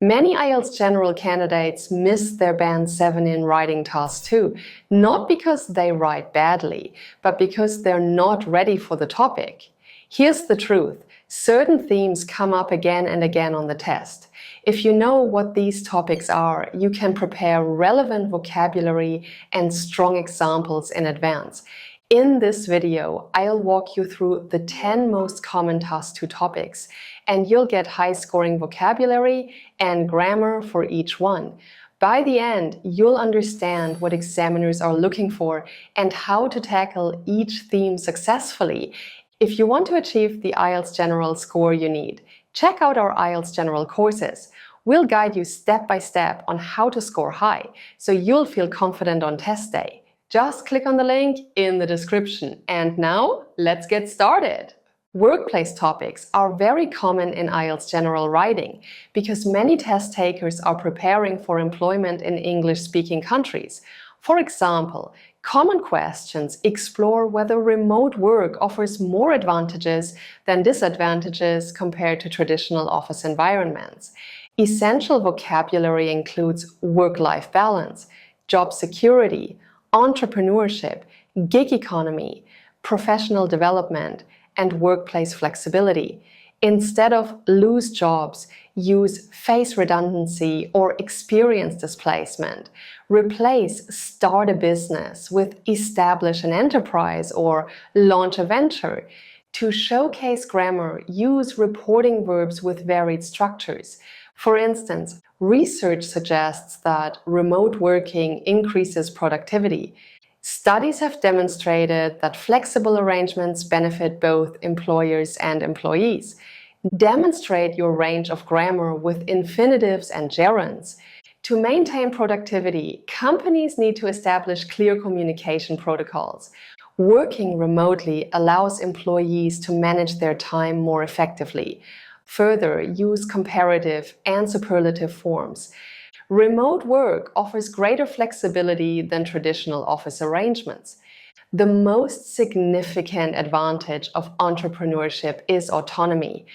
Many IELTS General candidates miss their Band 7 in writing task 2, not because they write badly, but because they're not ready for the topic. Here's the truth. Certain themes come up again and again on the test. If you know what these topics are, you can prepare relevant vocabulary and strong examples in advance. In this video, I'll walk you through the 10 most common task 2 topics, and you'll get high-scoring vocabulary and grammar for each one. By the end, you'll understand what examiners are looking for and how to tackle each theme successfully. If you want to achieve the IELTS General score you need, check out our IELTS General courses. We'll guide you step by step on how to score high, so you'll feel confident on test day. Just click on the link in the description. And now, let's get started! Workplace topics are very common in IELTS General Writing because many test takers are preparing for employment in English-speaking countries. For example, common questions explore whether remote work offers more advantages than disadvantages compared to traditional office environments. Essential vocabulary includes work-life balance, job security, entrepreneurship, gig economy, professional development, and workplace flexibility. Instead of lose jobs, use face redundancy or experience displacement. Replace start a business with establish an enterprise or launch a venture. To showcase grammar, use reporting verbs with varied structures. For instance, research suggests that remote working increases productivity. Studies have demonstrated that flexible arrangements benefit both employers and employees. Demonstrate your range of grammar with infinitives and gerunds. To maintain productivity, companies need to establish clear communication protocols. Working remotely allows employees to manage their time more effectively. Further, use comparative and superlative forms. Remote work offers greater flexibility than traditional office arrangements. The most significant advantage of entrepreneurship is autonomy.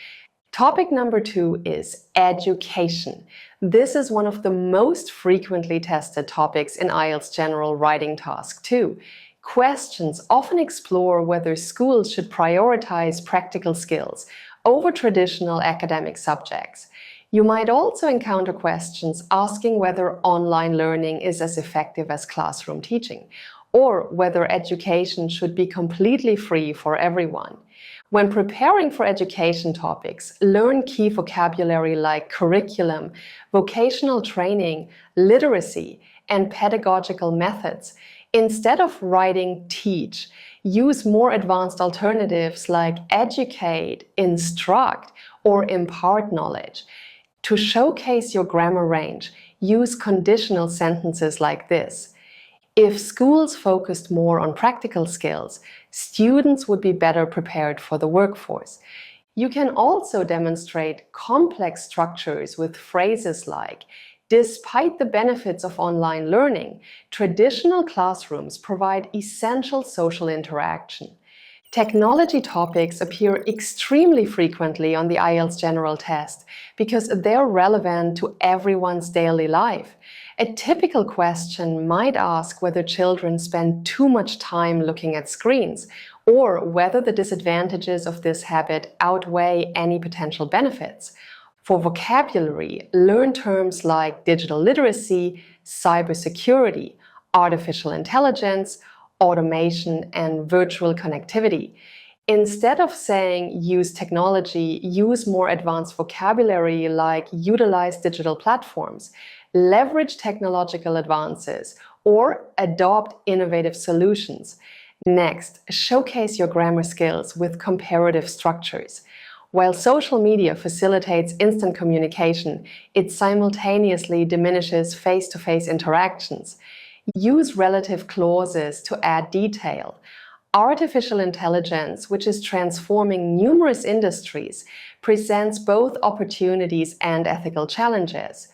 Topic number 2 is education. This is one of the most frequently tested topics in IELTS General Writing Task 2. Questions often explore whether schools should prioritize practical skills over traditional academic subjects. You might also encounter questions asking whether online learning is as effective as classroom teaching, or whether education should be completely free for everyone. When preparing for education topics, learn key vocabulary like curriculum, vocational training, literacy, and pedagogical methods. Instead of writing teach, use more advanced alternatives like educate, instruct, or impart knowledge. To showcase your grammar range, use conditional sentences like this. If schools focused more on practical skills, students would be better prepared for the workforce. You can also demonstrate complex structures with phrases like, despite the benefits of online learning, traditional classrooms provide essential social interaction. Technology topics appear extremely frequently on the IELTS General test because they're relevant to everyone's daily life. A typical question might ask whether children spend too much time looking at screens, or whether the disadvantages of this habit outweigh any potential benefits. For vocabulary, learn terms like digital literacy, cybersecurity, artificial intelligence, automation, and virtual connectivity. Instead of saying use technology, use more advanced vocabulary like utilize digital platforms, leverage technological advances, or adopt innovative solutions. Next, showcase your grammar skills with comparative structures. While social media facilitates instant communication, it simultaneously diminishes face-to-face interactions. Use relative clauses to add detail. Artificial intelligence, which is transforming numerous industries, presents both opportunities and ethical challenges.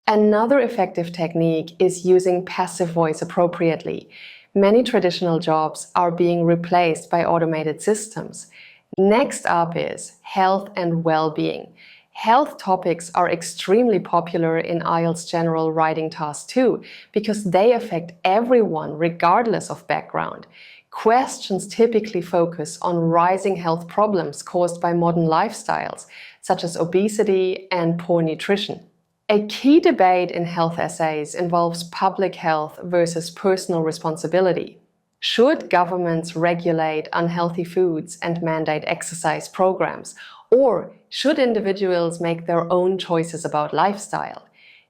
Another effective technique is using passive voice appropriately. Many traditional jobs are being replaced by automated systems. Next up is health and well-being. Health topics are extremely popular in IELTS General Writing Task too, because they affect everyone regardless of background. Questions typically focus on rising health problems caused by modern lifestyles, such as obesity and poor nutrition. A key debate in health essays involves public health versus personal responsibility. Should governments regulate unhealthy foods and mandate exercise programs, or should individuals make their own choices about lifestyle?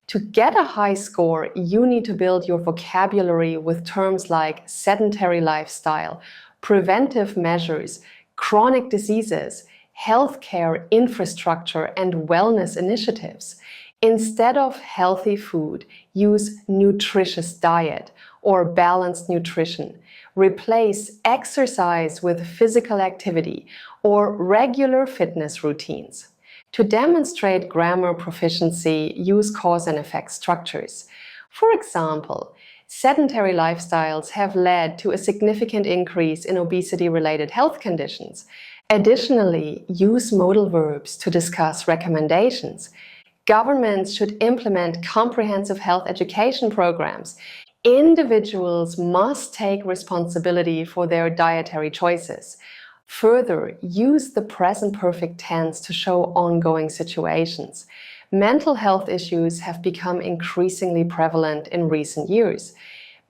To get a high score, you need to build your vocabulary with terms like sedentary lifestyle, preventive measures, chronic diseases, healthcare infrastructure, and wellness initiatives. Instead of healthy food, use nutritious diet or balanced nutrition. Replace exercise with physical activity or regular fitness routines. To demonstrate grammar proficiency, use cause and effect structures. For example, sedentary lifestyles have led to a significant increase in obesity-related health conditions. Additionally, use modal verbs to discuss recommendations. Governments should implement comprehensive health education programs. Individuals must take responsibility for their dietary choices. Further, use the present perfect tense to show ongoing situations. Mental health issues have become increasingly prevalent in recent years.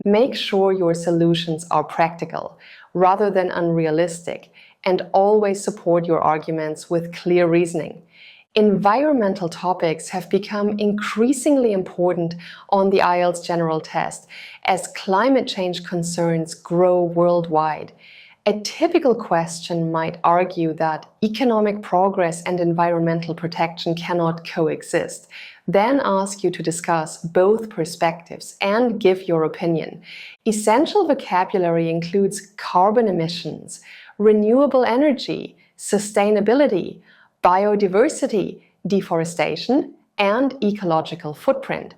Make sure your solutions are practical rather than unrealistic, and always support your arguments with clear reasoning. Environmental topics have become increasingly important on the IELTS General Test as climate change concerns grow worldwide. A typical question might argue that economic progress and environmental protection cannot coexist. Then ask you to discuss both perspectives and give your opinion. Essential vocabulary includes carbon emissions, renewable energy, sustainability, biodiversity, deforestation, and ecological footprint.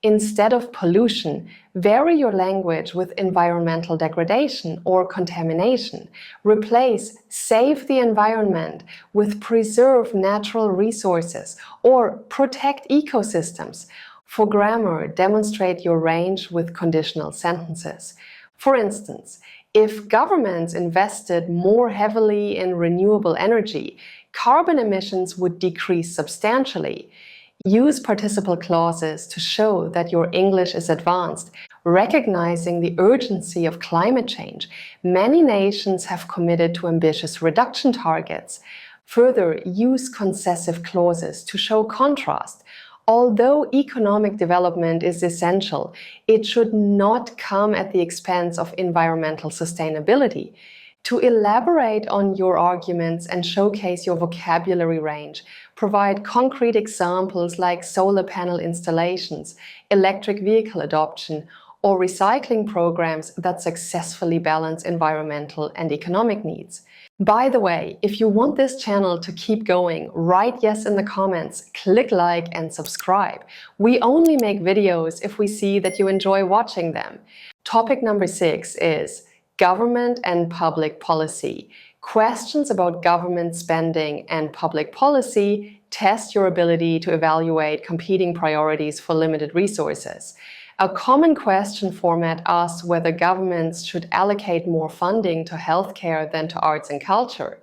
Instead of pollution, vary your language with environmental degradation or contamination. Replace save the environment with preserve natural resources or protect ecosystems. For grammar, demonstrate your range with conditional sentences. For instance, if governments invested more heavily in renewable energy, carbon emissions would decrease substantially. Use participle clauses to show that your English is advanced, recognizing the urgency of climate change. Many nations have committed to ambitious reduction targets. Further, use concessive clauses to show contrast. Although economic development is essential, it should not come at the expense of environmental sustainability. To elaborate on your arguments and showcase your vocabulary range, provide concrete examples like solar panel installations, electric vehicle adoption, or recycling programs that successfully balance environmental and economic needs. By the way, if you want this channel to keep going, write yes in the comments, click like and subscribe. We only make videos if we see that you enjoy watching them. Topic number 6 is government and public policy. Questions about government spending and public policy test your ability to evaluate competing priorities for limited resources. A common question format asks whether governments should allocate more funding to healthcare than to arts and culture.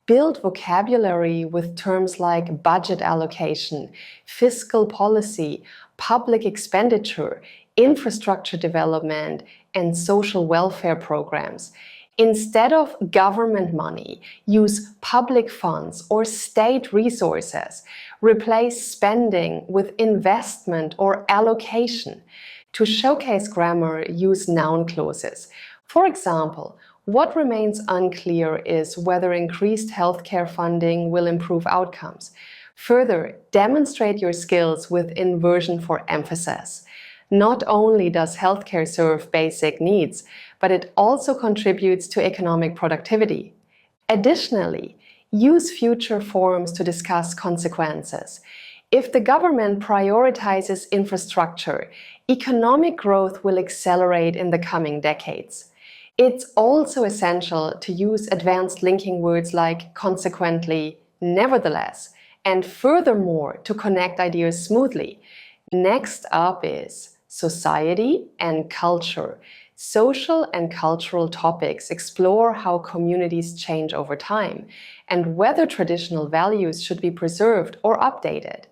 Build vocabulary with terms like budget allocation, fiscal policy, public expenditure, infrastructure development, and social welfare programs. Instead of government money, use public funds or state resources. Replace spending with investment or allocation. To showcase grammar, use noun clauses. For example, what remains unclear is whether increased healthcare funding will improve outcomes. Further, demonstrate your skills with inversion for emphasis. Not only does healthcare serve basic needs, but it also contributes to economic productivity. Additionally, use future forms to discuss consequences. If the government prioritizes infrastructure, economic growth will accelerate in the coming decades. It's also essential to use advanced linking words like consequently, nevertheless, and furthermore, to connect ideas smoothly. Next up is society and culture. Social and cultural topics explore how communities change over time and whether traditional values should be preserved or updated.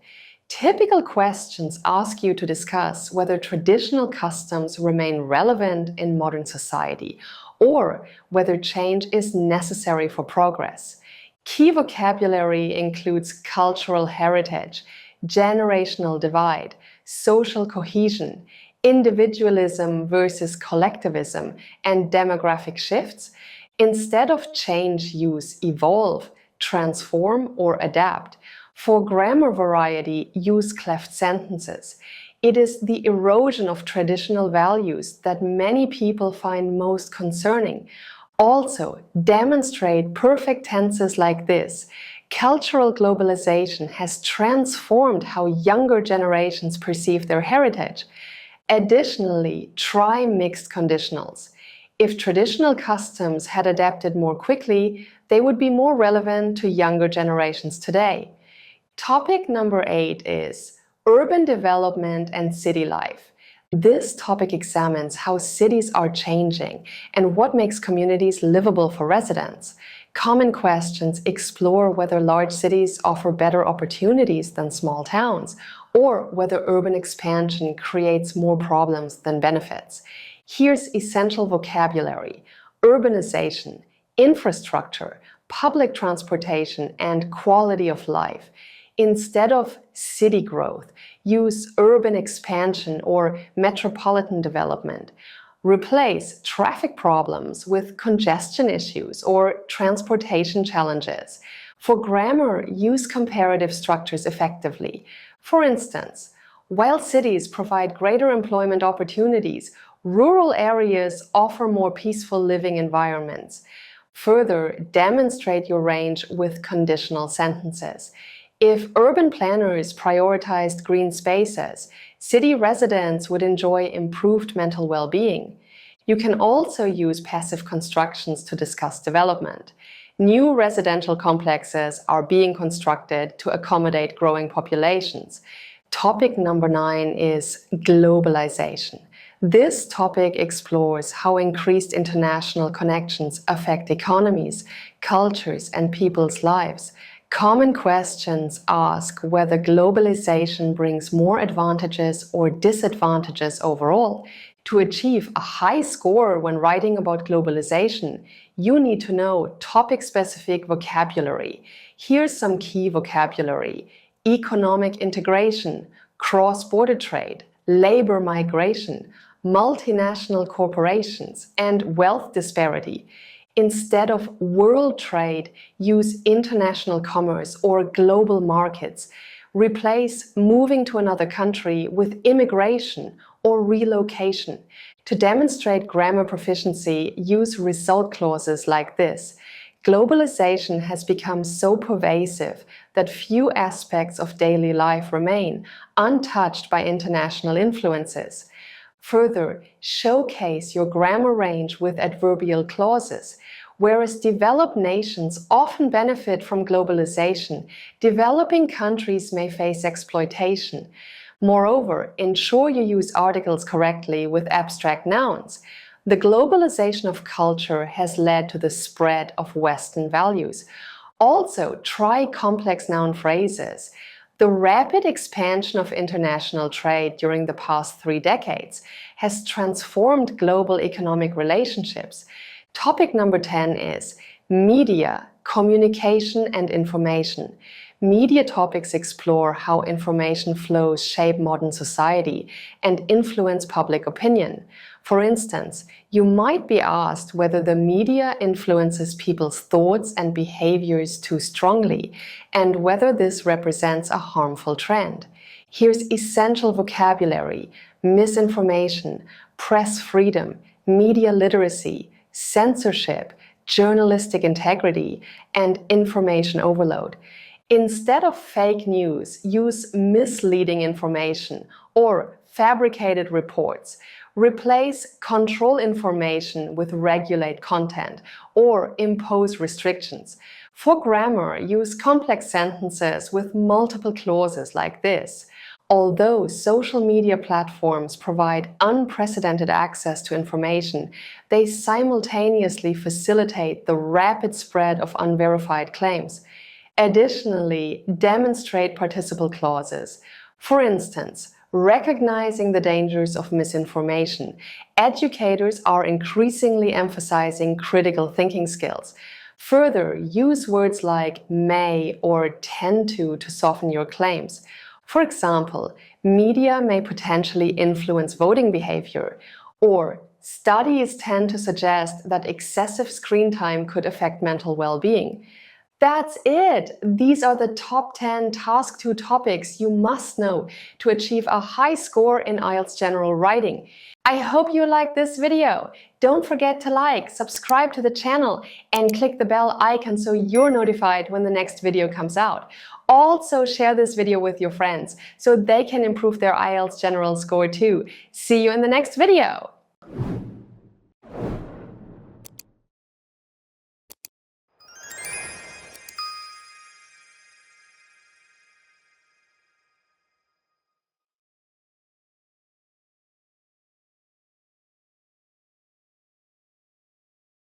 Typical questions ask you to discuss whether traditional customs remain relevant in modern society or whether change is necessary for progress. Key vocabulary includes cultural heritage, generational divide, social cohesion, individualism versus collectivism, and demographic shifts. Instead of change, use evolve, transform, or adapt. For grammar variety, use cleft sentences. It is the erosion of traditional values that many people find most concerning. Also, demonstrate perfect tenses like this. Cultural globalization has transformed how younger generations perceive their heritage. Additionally, try mixed conditionals. If traditional customs had adapted more quickly, they would be more relevant to younger generations today. Topic number 8 is urban development and city life. This topic examines how cities are changing and what makes communities livable for residents. Common questions explore whether large cities offer better opportunities than small towns, or whether urban expansion creates more problems than benefits. Here's essential vocabulary: urbanization, infrastructure, public transportation, and quality of life. Instead of city growth, use urban expansion or metropolitan development. Replace traffic problems with congestion issues or transportation challenges. For grammar, use comparative structures effectively. For instance, while cities provide greater employment opportunities, rural areas offer more peaceful living environments. Further, demonstrate your range with conditional sentences. If urban planners prioritized green spaces, city residents would enjoy improved mental well-being. You can also use passive constructions to discuss development. New residential complexes are being constructed to accommodate growing populations. Topic number 9 is globalization. This topic explores how increased international connections affect economies, cultures, and people's lives. Common questions ask whether globalization brings more advantages or disadvantages overall. To achieve a high score when writing about globalization, you need to know topic-specific vocabulary. Here's some key vocabulary: economic integration, cross-border trade, labor migration, multinational corporations, and wealth disparity. Instead of world trade, use international commerce or global markets. Replace moving to another country with immigration or relocation. To demonstrate grammar proficiency, use result clauses like this. Globalization has become so pervasive that few aspects of daily life remain untouched by international influences. Further, showcase your grammar range with adverbial clauses. Whereas developed nations often benefit from globalization, developing countries may face exploitation. Moreover, ensure you use articles correctly with abstract nouns. The globalization of culture has led to the spread of Western values. Also, try complex noun phrases. The rapid expansion of international trade during the past 3 decades has transformed global economic relationships. Topic number 10 is media, communication, and information. Media topics explore how information flows shape modern society and influence public opinion. For instance, you might be asked whether the media influences people's thoughts and behaviors too strongly, and whether this represents a harmful trend. Here's essential vocabulary: misinformation, press freedom, media literacy, censorship, journalistic integrity, and information overload. Instead of fake news, use misleading information or fabricated reports. Replace control information with regulate content or impose restrictions. For grammar, use complex sentences with multiple clauses like this. Although social media platforms provide unprecedented access to information, they simultaneously facilitate the rapid spread of unverified claims. Additionally, demonstrate participle clauses. For instance, recognizing the dangers of misinformation, educators are increasingly emphasizing critical thinking skills. Further, use words like may or tend to soften your claims. For example, media may potentially influence voting behavior, or studies tend to suggest that excessive screen time could affect mental well-being. That's it! These are the top 10 Task 2 topics you must know to achieve a high score in IELTS General Writing. I hope you liked this video. Don't forget to like, subscribe to the channel, and click the bell icon so you're notified when the next video comes out. Also, share this video with your friends so they can improve their IELTS General score too. See you in the next video!